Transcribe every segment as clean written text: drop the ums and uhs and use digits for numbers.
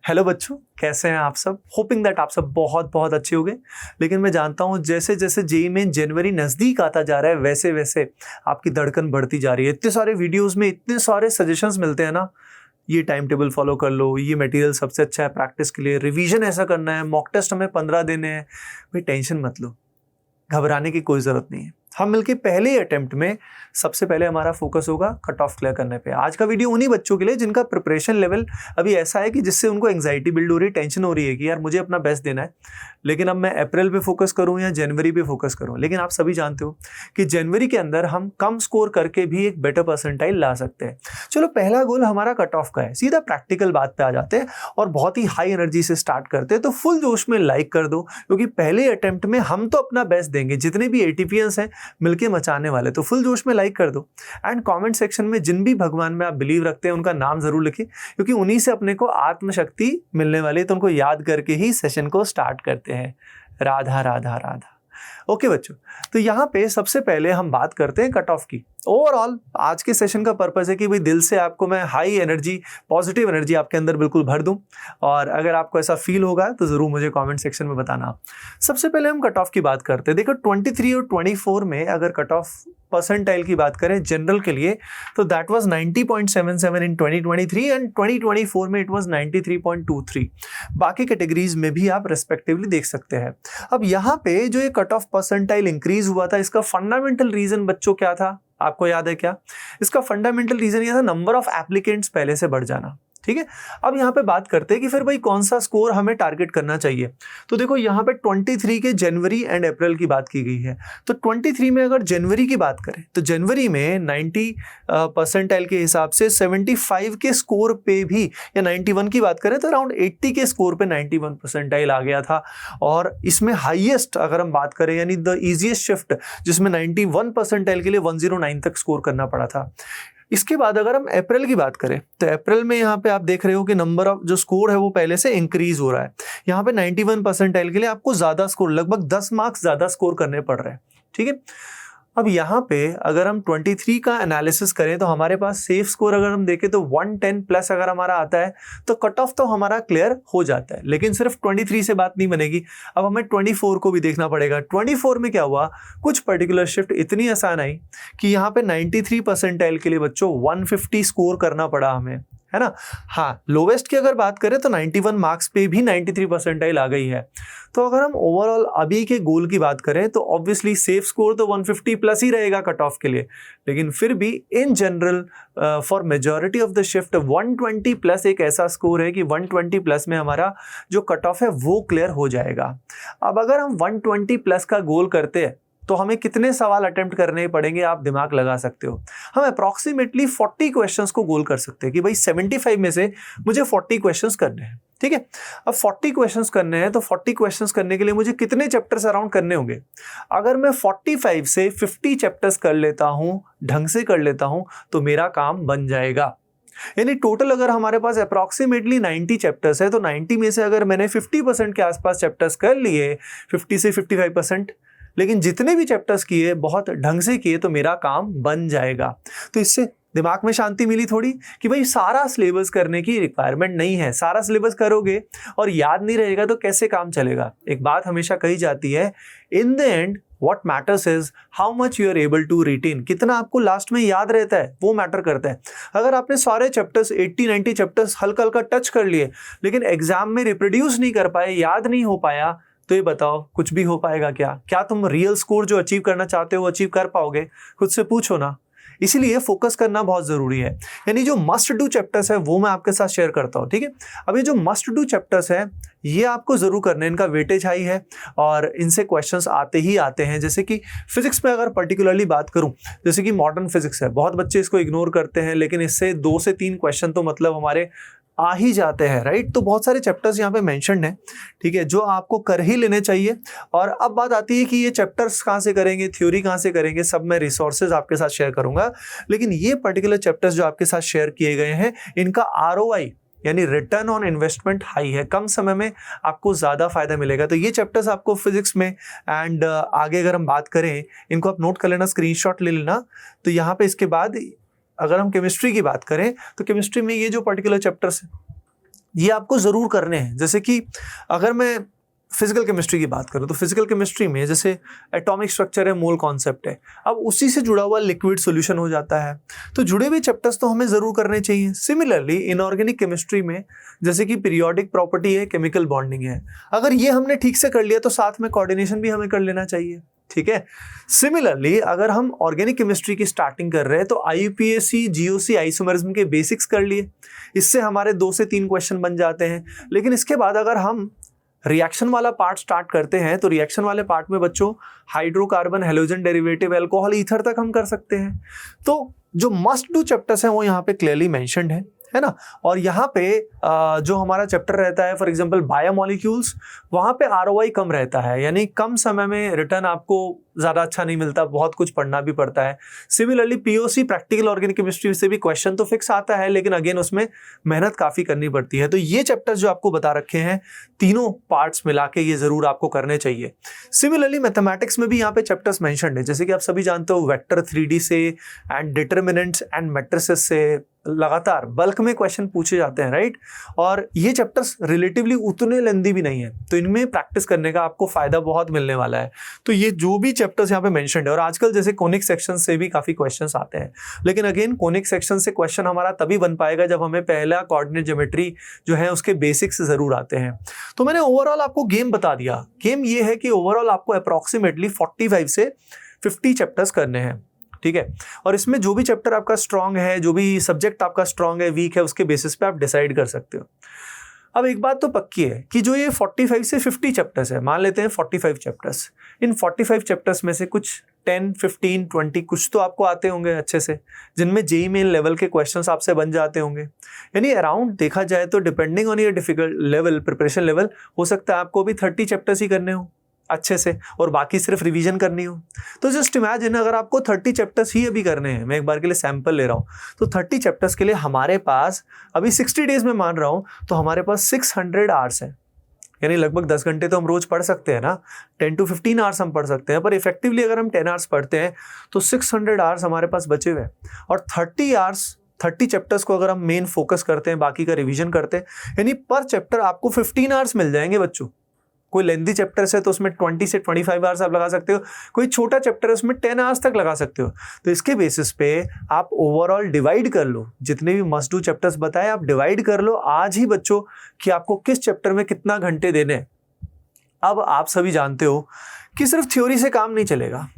Hello बच्चों, कैसे हैं आप सब। होपिंग दैट आप सब बहुत बहुत अच्छे होंगे। लेकिन मैं जानता हूँ जैसे जैसे जेईई मेन जनवरी नज़दीक आता जा रहा है वैसे वैसे आपकी धड़कन बढ़ती जा रही है। इतने सारे वीडियोस में इतने सारे सजेशंस मिलते हैं ना, ये टाइम टेबल फॉलो कर लो, ये मटेरियल सबसे अच्छा है प्रैक्टिस के लिए, रिवीजन ऐसा करना है, मॉक टेस्ट हमें 15 देने हैं। भाई टेंशन मत लो, घबराने की कोई ज़रूरत नहीं है। हम मिलके पहले ही अटेम्प्ट में सबसे पहले हमारा फोकस होगा कट ऑफ क्लियर करने पे। आज का वीडियो उन्हीं बच्चों के लिए जिनका प्रिपरेशन लेवल अभी ऐसा है कि जिससे उनको एंग्जाइटी बिल्ड हो रही है, टेंशन हो रही है कि यार मुझे अपना बेस्ट देना है, लेकिन अब मैं अप्रैल पे फोकस करूं या जनवरी पे फोकस करूं। लेकिन आप सभी जानते हो कि जनवरी के अंदर हम कम स्कोर करके भी एक बेटर परसेंटाइल ला सकते हैं। चलो, पहला गोल हमारा कट ऑफ का है। सीधा प्रैक्टिकल बात पे आ जाते हैं और बहुत ही हाई एनर्जी से स्टार्ट करते हैं। तो फुल जोश में लाइक कर दो, क्योंकि पहले अटेम्प्ट में हम तो अपना बेस्ट देंगे, जितने भी एटीपीएंस हैं मिलके मचाने वाले। तो फुल जोश में लाइक कर दो एंड कमेंट सेक्शन में जिन भी भगवान में आप बिलीव रखते हैं उनका नाम जरूर लिखिए, क्योंकि उन्हीं से अपने को आत्मशक्ति मिलने वाली है। तो उनको याद करके ही सेशन को स्टार्ट करते हैं। राधा राधा राधा। ओके बच्चों, तो यहाँ पे सबसे पहले हम बात करते हैं कट ऑफ की। ओवरऑल आज के सेशन का पर्पस है कि भाई दिल से आपको मैं हाई एनर्जी, पॉजिटिव एनर्जी आपके अंदर बिल्कुल भर दूं। और अगर आपको ऐसा फील होगा तो जरूर मुझे कमेंट सेक्शन में बताना। सबसे पहले हम कट ऑफ की बात करते हैं। देखो 23 और 24 में अगर कट ऑफ परसेंटाइल की बात करें जनरल के लिए, तो दैट वाज 90.77 इन 2023 एंड 2024 में इट वाज 93.23। बाकी कैटेगरीज में भी आप रेस्पेक्टिवली देख सकते हैं। अब यहाँ पे जो ये कट ऑफ परसेंटाइल इंक्रीज हुआ था, इसका फंडामेंटल रीजन बच्चों क्या था, आपको याद है क्या? इसका फंडामेंटल रीजन ये था नंबर ऑफ एप्लीकेंट्स पहले से बढ़ जाना। ठीक है, अब यहाँ पे बात करते हैं कि फिर भाई कौन सा स्कोर हमें टारगेट करना चाहिए। तो देखो यहाँ पे 23 के जनवरी एंड अप्रैल की बात की गई है। तो 23 में अगर जनवरी की बात करें तो जनवरी में 90 परसेंटाइल के हिसाब से 75 के स्कोर पे भी, या 91 की बात करें तो अराउंड 80 के स्कोर पे 91 परसेंटाइल आ गया था। और इसमें हाईएस्ट अगर हम बात करें यानी द इजीएस्ट शिफ्ट, जिसमें 91 परसेंटाइल के लिए 109 तक स्कोर करना पड़ा था। इसके बाद अगर हम अप्रैल की बात करें तो अप्रैल में यहाँ पे आप देख रहे हो कि नंबर ऑफ जो स्कोर है वो पहले से इंक्रीज हो रहा है। यहाँ पे 91 परसेंटाइल के लिए आपको ज्यादा स्कोर, लगभग 10 मार्क्स ज्यादा स्कोर करने पड़ रहे हैं। ठीक है, अब यहाँ पे अगर हम 23 का एनालिसिस करें तो हमारे पास सेफ स्कोर अगर हम देखें तो 110 प्लस अगर हमारा आता है तो कट ऑफ तो हमारा क्लियर हो जाता है। लेकिन सिर्फ 23 से बात नहीं बनेगी, अब हमें 24 को भी देखना पड़ेगा। 24 में क्या हुआ, कुछ पर्टिकुलर शिफ्ट इतनी आसान आई कि यहाँ पे 93 परसेंटाइल के लिए बच्चों 150 स्कोर करना पड़ा हमें, है ना। हाँ, लोवेस्ट की अगर बात करें तो 91 मार्क्स पे भी 93 परसेंटाइल आ गई है। तो अगर हम ओवरऑल अभी के गोल की बात करें तो ऑब्वियसली सेफ स्कोर तो 150 प्लस ही रहेगा कट ऑफ के लिए, लेकिन फिर भी in general for majority of the shift 120 plus एक ऐसा स्कोर है कि 120 प्लस में हमारा जो कट ऑफ है वो क्लियर हो जाएगा। अब अगर हम 120 प्लस का गोल करते हैं तो हमें कितने सवाल अटेम्प्ट करने पड़ेंगे, आप दिमाग लगा सकते हो। हम अप्रॉक्सीमेटली 40 क्वेश्चंस को गोल कर सकते हैं कि भाई 75 में से मुझे 40 क्वेश्चंस करने हैं। ठीक है, अब 40 क्वेश्चंस करने हैं तो 40 क्वेश्चंस करने के लिए मुझे कितने चैप्टर्स अराउंड करने होंगे। अगर मैं 45 से 50 चैप्टर्स कर लेता हूं, ढंग से कर लेता हूं, तो मेरा काम बन जाएगा। यानी टोटल अगर हमारे पास अप्रॉक्सीमेटली 90 चैप्टर्स है तो 90 में से अगर मैंने 50% के आसपास चैप्टर्स कर लिए, 50 से 55%, लेकिन जितने भी चैप्टर्स किए बहुत ढंग से किए, तो मेरा काम बन जाएगा। तो इससे दिमाग में शांति मिली थोड़ी कि भाई सारा सिलेबस करने की रिक्वायरमेंट नहीं है। सारा सिलेबस करोगे और याद नहीं रहेगा तो कैसे काम चलेगा। एक बात हमेशा कही जाती है, in the end what matters is how much you are able to retain. कितना आपको लास्ट में याद रहता है वो मैटर करता है। अगर आपने सारे चैप्टर्स 80-90 चैप्टर्स हल्का हल्का टच कर लिए, लेकिन एग्जाम में रिप्रोड्यूस नहीं कर पाए, याद नहीं हो पाया, तो ये बताओ कुछ भी हो पाएगा क्या? क्या तुम रियल स्कोर जो अचीव करना चाहते हो अचीव कर पाओगे? खुद से पूछो ना। इसीलिए फोकस करना बहुत जरूरी है। यानी जो मस्ट डू चैप्टर्स है वो मैं आपके साथ शेयर करता हूँ। ठीक है, अब ये जो मस्ट डू चैप्टर्स है ये आपको जरूर करने, इनका वेटेज हाई है और इनसे क्वेश्चंस आते ही आते हैं। जैसे कि फिजिक्स में अगर पर्टिकुलरली बात करूं, जैसे कि मॉडर्न फिजिक्स है, बहुत बच्चे इसको इग्नोर करते हैं, लेकिन इससे 2 से 3 क्वेश्चन तो मतलब हमारे आ ही जाते हैं, राइट। तो बहुत सारे चैप्टर्स यहाँ पे मेंशन्ड हैं, ठीक है, जो आपको कर ही लेने चाहिए। और अब बात आती है कि ये चैप्टर्स कहाँ से करेंगे, थ्योरी कहाँ से करेंगे, सब मैं रिसोर्सेज आपके साथ शेयर करूंगा। लेकिन ये पर्टिकुलर चैप्टर्स जो आपके साथ शेयर किए गए हैं, इनका ROI यानी रिटर्न ऑन इन्वेस्टमेंट हाई है। कम समय में आपको ज़्यादा फायदा मिलेगा। तो ये चैप्टर्स आपको फिजिक्स में एंड आगे अगर हम बात करें, इनको आप नोट कर लेना, स्क्रीनशॉट ले लेना। तो यहाँ पे इसके बाद अगर हम केमिस्ट्री की बात करें तो केमिस्ट्री में ये जो पर्टिकुलर चैप्टर्स हैं ये आपको जरूर करने हैं। जैसे कि अगर मैं फिजिकल केमिस्ट्री की बात करूं तो फिजिकल केमिस्ट्री में जैसे एटॉमिक स्ट्रक्चर है, मोल कॉन्सेप्ट है, अब उसी से जुड़ा हुआ लिक्विड सॉल्यूशन हो जाता है, तो जुड़े हुए चैप्टर्स तो हमें जरूर करने चाहिए। सिमिलरली इनऑर्गेनिक केमिस्ट्री में जैसे कि पीरियोडिक प्रॉपर्टी है, केमिकल बॉन्डिंग है, अगर ये हमने ठीक से कर लिया तो साथ में कोऑर्डिनेशन भी हमें कर लेना चाहिए, ठीक है। सिमिलरली अगर हम ऑर्गेनिक केमिस्ट्री की स्टार्टिंग कर रहे हैं तो IUPAC, GOC, आइसोमरिज्म के बेसिक्स कर लिए, इससे हमारे 2 से 3 क्वेश्चन बन जाते हैं। लेकिन इसके बाद अगर हम रिएक्शन वाला पार्ट स्टार्ट करते हैं तो रिएक्शन वाले पार्ट में बच्चों hydrocarbon, halogen derivative, alcohol, ether तक हम कर सकते हैं। तो जो मस्ट डू चैप्टर्स हैं वो यहाँ पे क्लियरली मेंशन्ड है ना। और यहाँ पे जो हमारा चैप्टर रहता है फॉर एग्जांपल बायोमॉलिक्यूल्स, वहाँ पे ROI कम रहता है, यानी कम समय में रिटर्न आपको ज़्यादा अच्छा नहीं मिलता, बहुत कुछ पढ़ना भी पड़ता है। Similarly POC, practical organic chemistry से भी क्वेश्चन तो फिक्स आता है, लेकिन अगेन उसमें मेहनत काफ़ी करनी पड़ती है। तो ये चैप्टर्स जो आपको बता रखे हैं, तीनों पार्ट्स मिला के ये ज़रूर आपको करने चाहिए। सिमिलरली मैथमेटिक्स में भी यहाँ पे चैप्टर्स मेंशन्ड है, जैसे कि आप सभी जानते हो वेक्टर 3D से एंड डिटर्मिनेंट्स एंड मैट्रिसेस से लगातार बल्क में क्वेश्चन पूछे जाते हैं, राइट। और ये चैप्टर्स रिलेटिवली उतने लेंदी भी नहीं है, तो इनमें प्रैक्टिस करने का आपको फायदा बहुत मिलने वाला है। तो ये जो भी चैप्टर्स यहाँ पे मेंशन्ड है, और आजकल जैसे कोनिक सेक्शन से भी काफी क्वेश्चंस आते हैं, लेकिन अगेन कोनिक सेक्शन से क्वेश्चन हमारा तभी बन पाएगा जब हमें पहला कोऑर्डिनेट ज्योमेट्री जो है उसके बेसिक्स जरूर आते हैं। तो मैंने ओवरऑल आपको गेम बता दिया। गेम ये है कि ओवरऑल आपको अप्रोक्सीमेटली 45 से 50 चैप्टर्स करने हैं, ठीक है। और इसमें जो भी चैप्टर आपका स्ट्रांग है, जो भी सब्जेक्ट आपका स्ट्रांग है, वीक है, उसके बेसिस पे आप डिसाइड कर सकते हो। अब एक बात तो पक्की है कि जो ये 45 से 50 चैप्टर्स है, मान लेते हैं 45 चैप्टर्स, इन 45 चैप्टर्स में से कुछ 10, 15, 20 कुछ तो आपको आते होंगे अच्छे से, जिनमें JEE मेन लेवल के क्वेश्चंस आपसे बन जाते होंगे। यानी अराउंड देखा जाए तो depending on your difficult level, preparation level, हो सकता है आपको भी 30 चैप्टर्स ही करने हो अच्छे से और बाकी सिर्फ रिवीजन करनी हो। तो जस्ट इमेजिन अगर आपको 30 चैप्टर्स ही अभी करने हैं, मैं एक बार के लिए सैंपल ले रहा हूँ, तो 30 चैप्टर्स के लिए हमारे पास अभी 60 डेज में मान रहा हूँ तो हमारे पास 600 आवर्स है, यानी लगभग 10 घंटे तो हम रोज पढ़ सकते हैं ना, 10 to 15 आवर्स हम पढ़ सकते हैं। पर इफेक्टिवली अगर हम 10 आवर्स पढ़ते हैं तो 600 आवर्स हमारे पास बचे हुए हैं। और 30 चैप्टर्स को अगर हम मेन फोकस करते हैं, बाकी का रिवीजन करते हैं, यानी पर चैप्टर आपको 15 आवर्स मिल जाएंगे बच्चों। कोई लेंथी चैप्टर है तो उसमें 20 से 25 आवर्स आप लगा सकते हो, कोई छोटा चैप्टर है उसमें 10 आवर्स तक लगा सकते हो। तो इसके बेसिस पे आप ओवरऑल डिवाइड कर लो, जितने भी मस्ट डू चैप्टर्स बताए आप डिवाइड कर लो आज ही बच्चों कि आपको किस चैप्टर में कितना घंटे देने हैं। अब आप सभी जानते हो कि सिर्फ थ्योरी से काम नहीं चलेगा,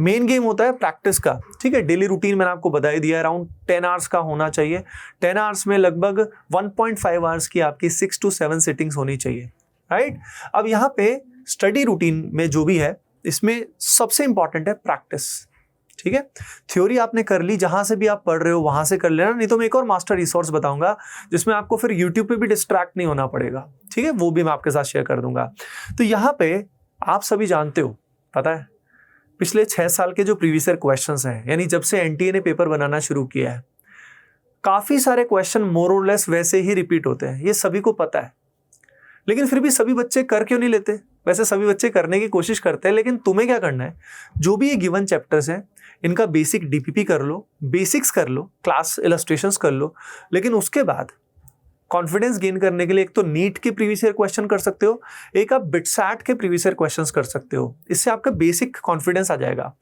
मेन गेम होता है प्रैक्टिस का, ठीक है। डेली रूटीन मैंने आपको बता ही दिया, अराउंड 10 आवर्स का होना चाहिए। 10 आवर्स में लगभग 1.5 आवर्स की आपकी 6 to 7 सिटिंग्स होनी चाहिए, राइट। अब यहाँ पे स्टडी रूटीन में जो भी है, इसमें सबसे इंपॉर्टेंट है प्रैक्टिस, ठीक है। थ्योरी आपने कर ली, जहां से भी आप पढ़ रहे हो वहां से कर लेना, नहीं तो मैं एक और मास्टर रिसोर्स बताऊंगा जिसमें आपको फिर यूट्यूब पे भी डिस्ट्रैक्ट नहीं होना पड़ेगा, ठीक है, वो भी मैं आपके साथ शेयर कर दूंगा। तो यहाँ पे आप सभी जानते हो, पता है पिछले 6 साल के जो प्रीवियस ईयर क्वेश्चंस हैं, यानी जब से NTA ने पेपर बनाना शुरू किया है, काफी सारे क्वेश्चन मोर और लेस वैसे ही रिपीट होते हैं, ये सभी को पता है। लेकिन फिर भी सभी बच्चे कर क्यों नहीं लेते? वैसे सभी बच्चे करने की कोशिश करते हैं, लेकिन तुम्हें क्या करना है, जो भी ये गिवन चैप्टर्स हैं इनका बेसिक DPP कर लो, बेसिक्स कर लो, क्लास इलस्ट्रेशंस कर लो, लेकिन उसके बाद कॉन्फिडेंस गेन करने के लिए एक तो नीट के प्रीवियस ईयर क्वेश्चन कर सकते हो, एक आप बिटसैट के प्रीवियस ईयर क्वेश्चंस कर सकते हो, इससे आपका बेसिक कॉन्फिडेंस आ जाएगा।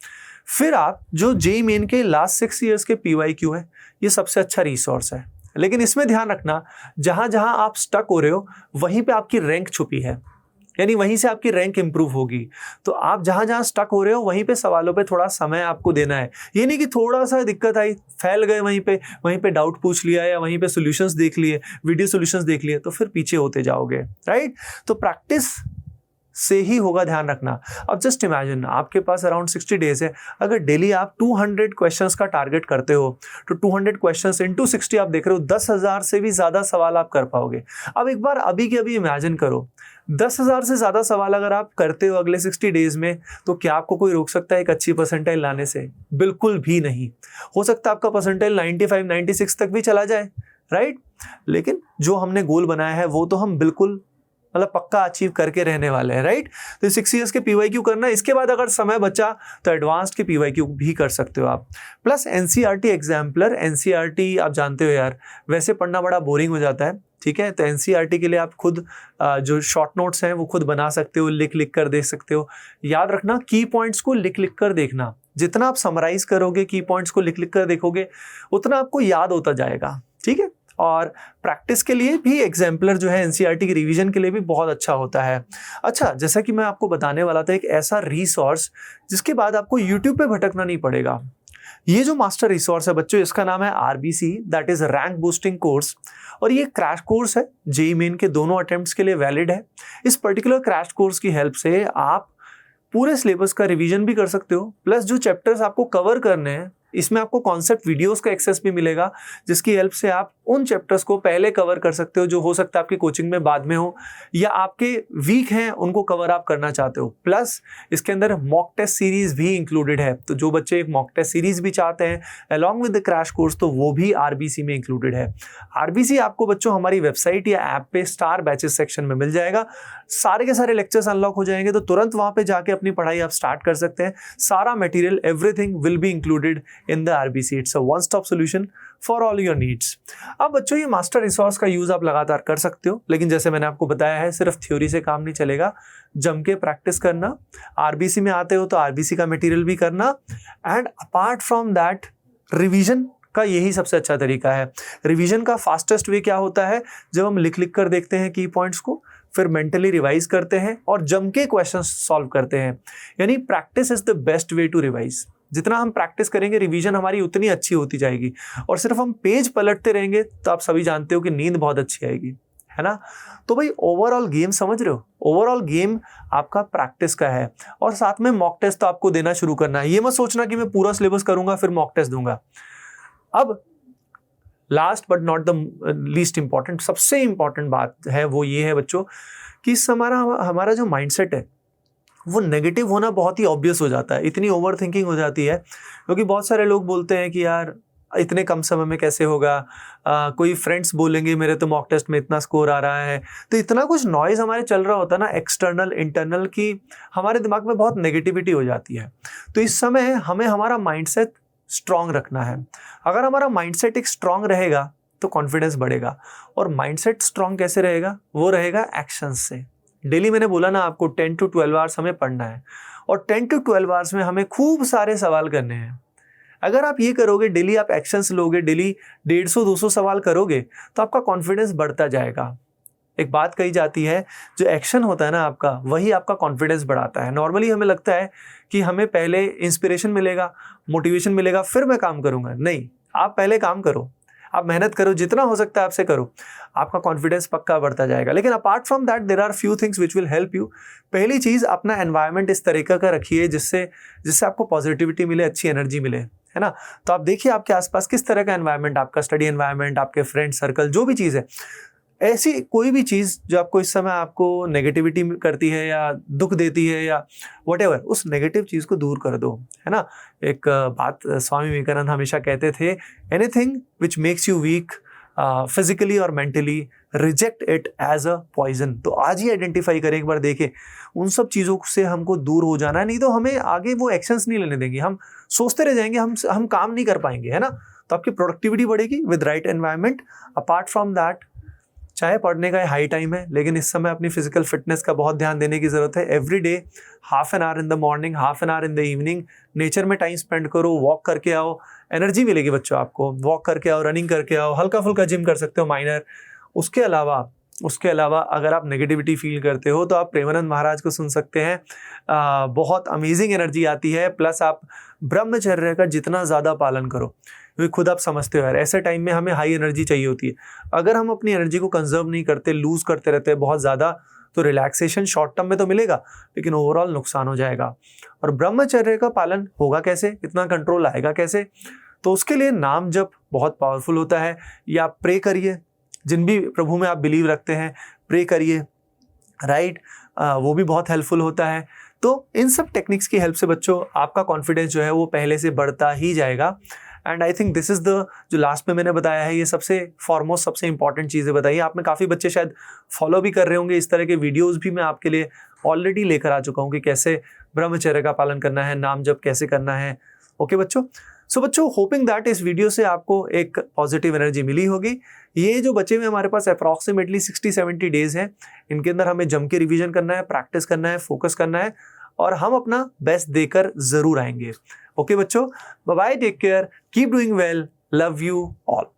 फिर आप जो JEE मेन के लास्ट 6 ईयर्स के PYQ है, ये सबसे अच्छा रिसोर्स है। लेकिन इसमें ध्यान रखना, जहां जहां आप स्टक हो रहे हो वहीं पे आपकी रैंक छुपी है, यानी वहीं से आपकी रैंक इंप्रूव होगी। तो आप जहां जहां स्टक हो रहे हो वहीं पे सवालों पे थोड़ा समय आपको देना है। ये नहीं कि थोड़ा सा दिक्कत आई फैल गए वहीं पे डाउट पूछ लिया या वहीं पे सॉल्यूशंस देख लिए, वीडियो सॉल्यूशंस देख लिए, तो फिर पीछे होते जाओगे, राइट। तो प्रैक्टिस से ही होगा, ध्यान रखना। अब जस्ट इमेजिन आपके पास अराउंड 60 डेज है, अगर डेली आप 200 क्वेश्चंस का टारगेट करते हो तो 200 क्वेश्चंस इंटू 60 आप देख रहे हो, 10,000 से भी ज्यादा सवाल आप कर पाओगे। अब एक बार अभी के अभी इमेजिन करो, 10,000 से ज्यादा सवाल अगर आप करते हो अगले 60 डेज में, तो क्या आपको कोई रोक सकता है एक अच्छी परसेंटाइल लाने से? बिल्कुल भी नहीं। हो सकता है आपका परसेंटाइल 95, 96 तक भी चला जाए, राइट। लेकिन जो हमने गोल बनाया है वो तो हम बिल्कुल मतलब पक्का अचीव करके रहने वाले हैं, राइट। तो 6 ईयर्स के पीवाईक्यू करना, इसके बाद अगर समय बचा तो एडवांस्ड के पीवाईक्यू भी कर सकते हो आप। प्लस एनसीईआरटी एग्जाम्पलर, एनसीईआरटी आप जानते हो यार वैसे पढ़ना बड़ा बोरिंग हो जाता है, ठीक है। तो एनसीईआरटी के लिए आप खुद जो शॉर्ट नोट्स हैं वो खुद बना सकते हो, लिख लिख कर देख सकते हो। याद रखना की पॉइंट्स को लिख लिख कर देखना, जितना आप समराइज करोगे की पॉइंट्स को लिख लिख कर देखोगे उतना आपको याद होता जाएगा, ठीक है। और प्रैक्टिस के लिए भी एग्जाम्पलर जो है एनसीईआरटी की रिवीजन के लिए भी बहुत अच्छा होता है। अच्छा, जैसा कि मैं आपको बताने वाला था, एक ऐसा रिसोर्स जिसके बाद आपको यूट्यूब पे भटकना नहीं पड़ेगा। ये जो मास्टर रिसोर्स है बच्चों, इसका नाम है RBC, that is rank boosting course. और ये क्रैश कोर्स है, जेईई मेन के दोनों अटेम्प्ट्स के लिए वैलिड है। इस पर्टिकुलर क्रैश कोर्स की हेल्प से आप पूरे सिलेबस का रिवीजन भी कर सकते हो, प्लस जो चैप्टर्स आपको कवर करने हैं इसमें आपको कॉन्सेप्ट वीडियोस का एक्सेस भी मिलेगा, जिसकी हेल्प से आप उन चैप्टर्स को पहले कवर कर सकते हो जो हो सकता है आपकी कोचिंग में बाद में हो, या आपके वीक हैं उनको कवर आप करना चाहते हो। प्लस इसके अंदर मॉक टेस्ट सीरीज भी इंक्लूडेड है, तो जो बच्चे एक मॉक टेस्ट सीरीज भी चाहते हैं along with the crash course, तो वो भी आरबीसी में इंक्लूडेड है। आरबीसी आपको बच्चों हमारी वेबसाइट या ऐप पे स्टार बैचेस सेक्शन में मिल जाएगा। सारे के सारे लेक्चर्स अनलॉक हो जाएंगे, तो तुरंत वहां पे जाके अपनी पढ़ाई आप स्टार्ट कर सकते हैं। सारा material, everything will be included in the RBC. It's a one stop solution for all your needs. अब बच्चों ये मास्टर रिसोर्स का यूज आप लगातार कर सकते हो, लेकिन जैसे मैंने आपको बताया है सिर्फ थ्योरी से काम नहीं चलेगा, जम के प्रैक्टिस करना। आरबीसी में आते हो तो आरबीसी का मटेरियल भी करना, and apart from that revision का यही सबसे अच्छा तरीका है। रिवीजन का फास्टेस्ट वे क्या होता है, जब हम लिख लिख कर देखते हैं की पॉइंट्स को, फिर मेंटली रिवाइज करते हैं और जम के क्वेश्चंस सॉल्व करते हैं। यानी practice is the best way to revise. जितना हम प्रैक्टिस करेंगे रिवीजन हमारी उतनी अच्छी होती जाएगी, और सिर्फ हम पेज पलटते रहेंगे तो आप सभी जानते हो कि नींद बहुत अच्छी आएगी, है ना। तो भाई ओवरऑल गेम समझ रहे हो, ओवरऑल गेम आपका प्रैक्टिस का है, और साथ में मॉक टेस्ट तो आपको देना शुरू करना है। ये मत सोचना कि मैं पूरा सिलेबस करूंगा फिर मॉक टेस्ट दूंगा। अब last but not the least important, सबसे इंपॉर्टेंट बात है वो ये है बच्चों कि हमारा जो माइंडसेट है वो नेगेटिव होना बहुत ही ऑब्वियस हो जाता है, इतनी ओवर थिंकिंग हो जाती है, क्योंकि बहुत सारे लोग बोलते हैं कि यार इतने कम समय में कैसे होगा, कोई फ्रेंड्स बोलेंगे मेरे तो मॉक टेस्ट में इतना स्कोर आ रहा है। तो इतना कुछ नॉइज हमारे चल रहा होता है ना, एक्सटर्नल इंटरनल, की हमारे दिमाग में बहुत नेगेटिविटी हो जाती है। तो इस समय हमें हमारा माइंडसेट स्ट्रांग रखना है। अगर हमारा माइंडसेट एक स्ट्रांग रहेगा तो कॉन्फिडेंस बढ़ेगा, और माइंडसेट स्ट्रांग कैसे रहेगा, वो रहेगा एक्शंस से। डेली मैंने बोला ना आपको 10 to 12 आवर्स हमें पढ़ना है, और 10 to 12 आवर्स में हमें खूब सारे सवाल करने हैं। अगर आप ये करोगे, डेली आप एक्शंस लोगे, डेली 150-200 सवाल करोगे, तो आपका कॉन्फिडेंस बढ़ता जाएगा। एक बात कही जाती है, जो एक्शन होता है ना आपका, वही आपका कॉन्फिडेंस बढ़ाता है। नॉर्मली हमें लगता है कि हमें पहले इंस्पिरेशन मिलेगा, मोटिवेशन मिलेगा, फिर मैं काम करूंगा। नहीं, आप पहले काम करो, आप मेहनत करो, जितना हो सकता है आपसे करो, आपका कॉन्फिडेंस पक्का बढ़ता जाएगा। लेकिन apart from that there are few things which will help you. पहली चीज़, अपना एनवायरनमेंट इस तरीके का रखिए जिससे आपको पॉजिटिविटी मिले, अच्छी एनर्जी मिले, है ना। तो आप देखिए आपके आसपास किस तरह का एनवायरनमेंट, आपका स्टडी एनवायरनमेंट, आपके फ्रेंड सर्कल, जो भी चीज़ है, ऐसी कोई भी चीज़ जो आपको इस समय आपको नेगेटिविटी करती है या दुख देती है या व्हाटएवर, उस नेगेटिव चीज़ को दूर कर दो, है ना। एक बात स्वामी विवेकानंद हमेशा कहते थे, anything which makes you weak physically और mentally, reject it as a poison. तो आज ही आइडेंटिफाई करें, एक बार देखें, उन सब चीज़ों से हमको दूर हो जाना है, नहीं तो हमें आगे वो एक्शंस नहीं लेने देंगे, हम सोचते रह जाएंगे, हम काम नहीं कर पाएंगे, है ना। तो आपकी प्रोडक्टिविटी बढ़ेगी with right environment. Apart from that, चाहे पढ़ने का हाई टाइम है, लेकिन इस समय अपनी फिजिकल फिटनेस का बहुत ध्यान देने की ज़रूरत है। Every day half an hour in the morning, half an hour in the evening, nature में टाइम स्पेंड करो, वॉक करके आओ, एनर्जी मिलेगी बच्चों आपको। वॉक करके आओ, रनिंग करके आओ, हल्का फुल्का जिम कर सकते हो माइनर। उसके अलावा अगर आप नेगेटिविटी फील करते हो तो आप प्रेमानंद महाराज को सुन सकते हैं, बहुत अमेजिंग एनर्जी आती है। प्लस आप ब्रह्मचर्य का जितना ज़्यादा पालन करो, क्योंकि खुद आप समझते हो यार, ऐसे टाइम में हमें हाई एनर्जी चाहिए होती है। अगर हम अपनी एनर्जी को कंजर्व नहीं करते, लूज करते रहते हैं बहुत ज़्यादा, तो रिलैक्सेशन शॉर्ट टर्म में तो मिलेगा, लेकिन ओवरऑल नुकसान हो जाएगा। और ब्रह्मचर्य का पालन होगा कैसे, इतना कंट्रोल आएगा कैसे? तो उसके लिए नाम जप बहुत पावरफुल होता है, या प्रे करिए, जिन भी प्रभु में आप बिलीव रखते हैं प्रे करिए, राइट, वो भी बहुत हेल्पफुल होता है। तो इन सब टेक्निक्स की हेल्प से बच्चों आपका कॉन्फिडेंस जो है वो पहले से बढ़ता ही जाएगा। And I think this is the, जो लास्ट में मैंने बताया है, ये सबसे फॉरमोस्ट सबसे इंपॉर्टेंट चीज़ें बताई। आप में काफ़ी बच्चे शायद फॉलो भी कर रहे होंगे, इस तरह के वीडियोज़ भी मैं आपके लिए ऑलरेडी लेकर आ चुका हूँ कि कैसे ब्रह्मचर्य का पालन करना है, नाम जप कैसे करना है। ओके बच्चों, सो बच्चों होपिंग दैट इस वीडियो से आपको एक पॉजिटिव एनर्जी मिली होगी। ये जो बचे हुए हमारे पास अप्रॉक्सीमेटली 60-70 डेज हैं, इनके अंदर हमें जम के रिवीजन करना है, प्रैक्टिस करना है, फोकस करना है, और हम अपना बेस्ट देकर जरूर आएंगे। ओके बच्चों, bye bye, take care, keep doing well, love you all.